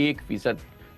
1%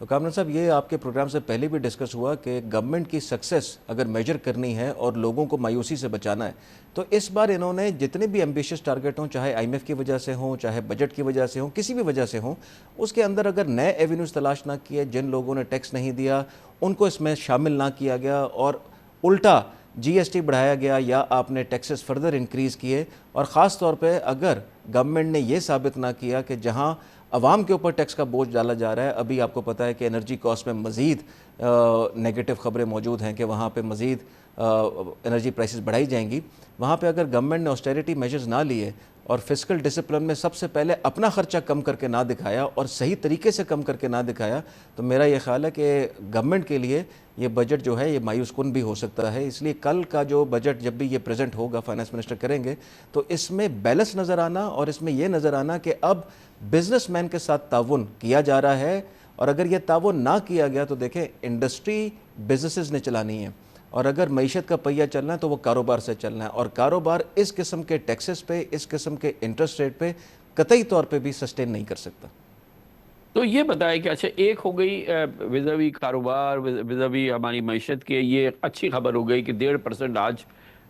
تو کامران صاحب یہ آپ کے پروگرام سے پہلے بھی ڈسکس ہوا کہ گورنمنٹ کی سکسیس اگر میجر کرنی ہے اور لوگوں کو مایوسی سے بچانا ہے تو اس بار انہوں نے جتنے بھی ایمبیشیس ٹارگٹ ہوں، چاہے آئی ایم ایف کی وجہ سے ہوں، چاہے بجٹ کی وجہ سے ہوں، کسی بھی وجہ سے ہوں، اس کے اندر اگر نئے ایونیوز تلاش نہ کیے، جن لوگوں نے ٹیکس نہیں دیا ان کو اس میں شامل نہ کیا گیا اور الٹا جی ایس ٹی بڑھایا گیا یا آپ نے ٹیکسز فردر انکریز کیے، اور خاص طور پہ اگر گورنمنٹ نے یہ ثابت نہ کیا کہ جہاں عوام کے اوپر ٹیکس کا بوجھ ڈالا جا رہا ہے، ابھی آپ کو پتہ ہے کہ انرجی کاسٹ میں مزید نیگیٹو خبریں موجود ہیں کہ وہاں پہ مزید انرجی پرائسز بڑھائی جائیں گی، وہاں پہ اگر گورنمنٹ نے آسٹیرٹی میجرز نہ لیے اور فسکل ڈسپلن میں سب سے پہلے اپنا خرچہ کم کر کے نہ دکھایا اور صحیح طریقے سے کم کر کے نہ دکھایا، تو میرا یہ خیال ہے کہ گورنمنٹ کے لیے یہ بجٹ جو ہے یہ مایوس کن بھی ہو سکتا ہے۔ اس لیے کل کا جو بجٹ جب بھی یہ پریزنٹ ہوگا، فائنانس منسٹر کریں گے، تو اس میں بیلنس نظر آنا اور اس میں یہ نظر آنا کہ اب بزنس مین کے ساتھ تعاون کیا جا رہا ہے، اور اگر یہ تعاون نہ کیا گیا تو دیکھیں انڈسٹری بزنسز نے چلانی ہے، اور اگر معیشت کا پہیہ چلنا ہے تو وہ کاروبار سے چلنا ہے، اور کاروبار اس قسم کے ٹیکسز پہ، اس قسم کے انٹرسٹ ریٹ پہ قطعی طور پہ بھی سسٹین نہیں کر سکتا۔ تو یہ بتائیں کہ اچھا ایک ہو گئی وزاوی کاروبار، وزاوی ہماری معیشت کے، یہ اچھی خبر ہو گئی کہ 1.5% آج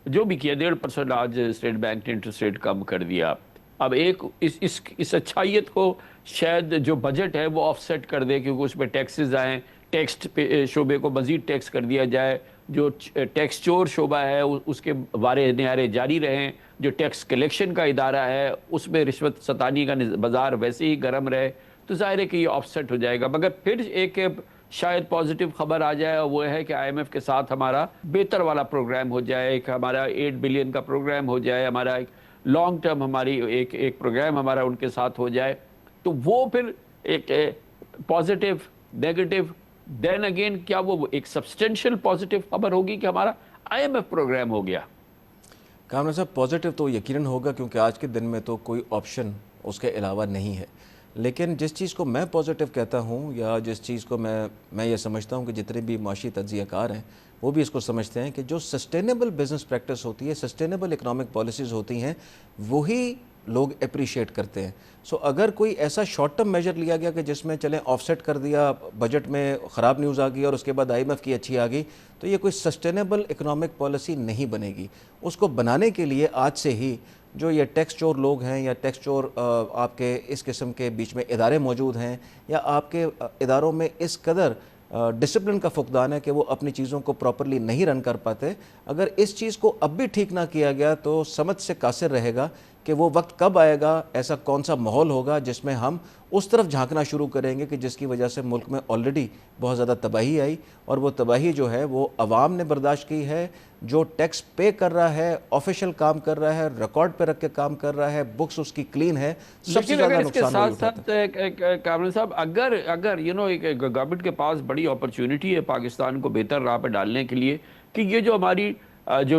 جو بھی کیا 1.5% آج اسٹیٹ بینک نے انٹرسٹ ریٹ کم کر دیا۔ اب ایک اس اچھائیت کو شاید جو بجٹ ہے وہ آف سیٹ کر دے، کیونکہ اس پہ ٹیکسز آئیں، ٹیکس شعبے کو مزید ٹیکس کر دیا جائے، جو ٹیکس چور شعبہ ہے اس کے وارے نہارے جاری رہیں، جو ٹیکس کلیکشن کا ادارہ ہے اس میں رشوت ستانی کا بازار ویسے ہی گرم رہے، تو ظاہر ہے کہ یہ آف سیٹ ہو جائے گا۔ مگر پھر ایک شاید پازیٹیو خبر آ جائے، اور وہ ہے کہ آئی ایم ایف کے ساتھ ہمارا بہتر والا پروگرام ہو جائے، ایک ہمارا 8 بلین کا پروگرام ہو جائے، ہمارا ایک لانگ ٹرم ہماری ایک پروگرام ہمارا ان کے ساتھ ہو جائے، تو وہ پھر ایک پازیٹیو نیگیٹو دین اگین کیا وہ ایک سبسٹینشیل پازیٹیو خبر ہوگی کہ ہمارا آئی ایم ایف پروگرام ہو گیا۔ کامران صاحب پازیٹیو تو یقیناً ہوگا، کیونکہ آج کے دن میں تو کوئی آپشن اس کے علاوہ نہیں ہے، لیکن جس چیز کو میں پازیٹیو کہتا ہوں یا جس چیز کو میں یہ سمجھتا ہوں کہ جتنے بھی معاشی تجزیہ کار ہیں وہ بھی اس کو سمجھتے ہیں کہ جو سسٹینیبل بزنس پریکٹس ہوتی ہے، سسٹینیبل اکنامک پالیسیز ہوتی ہیں، وہی لوگ اپریشیٹ کرتے ہیں۔ سو اگر کوئی ایسا شارٹ ٹرم میجر لیا گیا کہ جس میں چلیں آف سیٹ کر دیا، بجٹ میں خراب نیوز آ گئی اور اس کے بعد آئی ایم ایف کی اچھی آ گئی، تو یہ کوئی سسٹینیبل اکنامک پالیسی نہیں بنے گی۔ اس کو بنانے کے لیے آج سے ہی جو یہ ٹیکس چور لوگ ہیں یا ٹیکس چور آپ کے اس قسم کے بیچ میں ادارے موجود ہیں، یا آپ کے اداروں میں اس قدر ڈسپلن کا فقدان ہے کہ وہ اپنی چیزوں کو پراپرلی نہیں رن کر پاتے، اگر اس چیز کو اب بھی ٹھیک نہ کیا گیا تو سمجھ سے قاصر رہے گا کہ وہ وقت کب آئے گا، ایسا کون سا ماحول ہوگا جس میں ہم اس طرف جھانکنا شروع کریں گے کہ جس کی وجہ سے ملک میں آلریڈی بہت زیادہ تباہی آئی، اور وہ تباہی جو ہے وہ عوام نے برداشت کی ہے، جو ٹیکس پے کر رہا ہے، آفیشیل کام کر رہا ہے، ریکارڈ پہ رکھ کے کام کر رہا ہے، بکس اس کی کلین ہے، سب سے لیکن زیادہ اگر اس کے نقصان وہی ساتھ اٹھاتا ہے۔ ساتھ کامران صاحب اگر گورنمنٹ کے پاس بڑی اپرچونٹی ہے پاکستان کو بہتر راہ پہ ڈالنے کے لیے، کہ یہ جو ہماری جو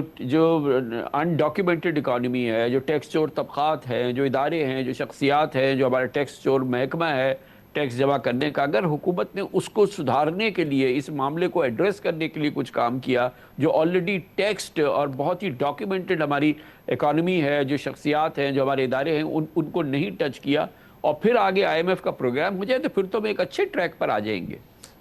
انڈاکیومنٹڈ اکانومی ہے، جو ٹیکس چور طبقات ہیں، جو ادارے ہیں، جو شخصیات ہیں، جو ہمارا ٹیکس چور محکمہ ہے ٹیکس جمع کرنے کا، اگر حکومت نے اس کو سدھارنے کے لیے، اس معاملے کو ایڈریس کرنے کے لیے کچھ کام کیا، جو آلریڈی ٹیکسڈ اور بہت ہی ڈاکیومنٹڈ ہماری اکانومی ہے، جو شخصیات ہیں، جو ہمارے ادارے ہیں، ان کو نہیں ٹچ کیا، اور پھر آگے آئی ایم ایف کا پروگرام ہو جائے، تو پھر تو ہم ایک اچھے ٹریک پر آ جائیں گے۔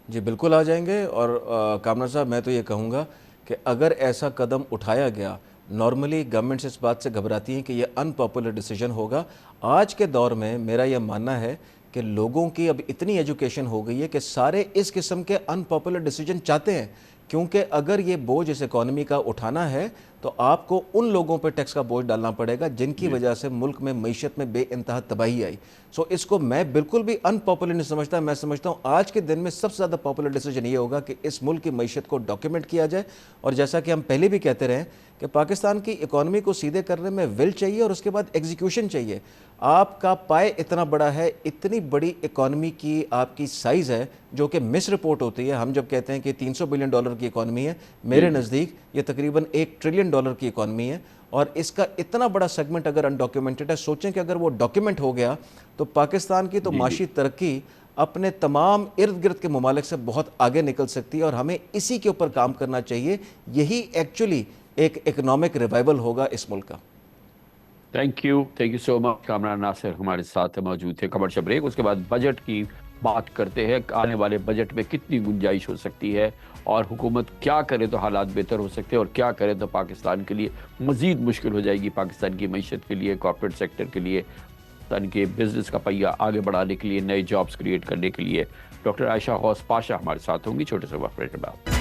جی بالکل آ جائیں گے، اور کامران صاحب میں تو یہ کہوں گا کہ اگر ایسا قدم اٹھایا گیا، نارملی گورنمنٹس اس بات سے گھبراتی ہیں کہ یہ ان پاپولر ڈیسیجن ہوگا۔ آج کے دور میں میرا یہ ماننا ہے کہ لوگوں کی اب اتنی ایجوکیشن ہو گئی ہے کہ سارے اس قسم کے ان پاپولر ڈیسیجن چاہتے ہیں، کیونکہ اگر یہ بوجھ اس اکانومی کا اٹھانا ہے تو آپ کو ان لوگوں پہ ٹیکس کا بوجھ ڈالنا پڑے گا جن کی وجہ سے ملک میں معیشت میں بے انتہا تباہی آئی۔ سو اس کو میں بالکل بھی ان پاپولر نہیں سمجھتا، میں سمجھتا ہوں آج کے دن میں سب سے زیادہ پاپولر ڈیسیجن یہ ہوگا کہ اس ملک کی معیشت کو ڈاکیومنٹ کیا جائے، اور جیسا کہ ہم پہلے بھی کہتے رہے کہ پاکستان کی اکانومی کو سیدھے کرنے میں ول چاہیے اور اس کے بعد ایگزیکیوشن چاہیے۔ آپ کا پائے اتنا بڑا ہے، اتنی بڑی اکانومی کی آپ کی سائز ہے جو کہ مس رپورٹ ہوتی ہے۔ ہم جب کہتے ہیں کہ $300 بلین کی اکانومی ہے، میرے نزدیک یہ تقریباً $1 ٹریلین کی اکانومی ہے، اور اس کا اتنا بڑا سیگمنٹ اگر انڈاکیومنٹڈ ہے، سوچیں کہ اگر وہ ڈاکیومنٹ ہو گیا تو پاکستان کی تو معاشی ترقی اپنے تمام ارد گرد کے ممالک سے بہت آگے نکل سکتی ہے، اور ہمیں اسی کے اوپر کام کرنا چاہیے۔ یہی ایکچولی ایک اکنامک ریوائول ہوگا اس ملک کا۔ تھینک یو سو مچ۔ کامران ناصر ہمارے ساتھ موجود تھے۔ کمرشل بریک، اس کے بعد بجٹ کی بات کرتے ہیں آنے والے بجٹ میں کتنی گنجائش ہو سکتی ہے اور حکومت کیا کرے تو حالات بہتر ہو سکتے ہیں اور کیا کرے تو پاکستان کے لیے مزید مشکل ہو جائے گی، پاکستان کی معیشت کے لیے، کارپوریٹ سیکٹر کے لیے، پاکستان کے بزنس کا پہیہ آگے بڑھانے کے لیے، نئے جابز کریٹ کرنے کے لیے۔ ڈاکٹر عائشہ غوث پاشا ہمارے ساتھ ہوں گی چھوٹے سے وقفے کے بعد۔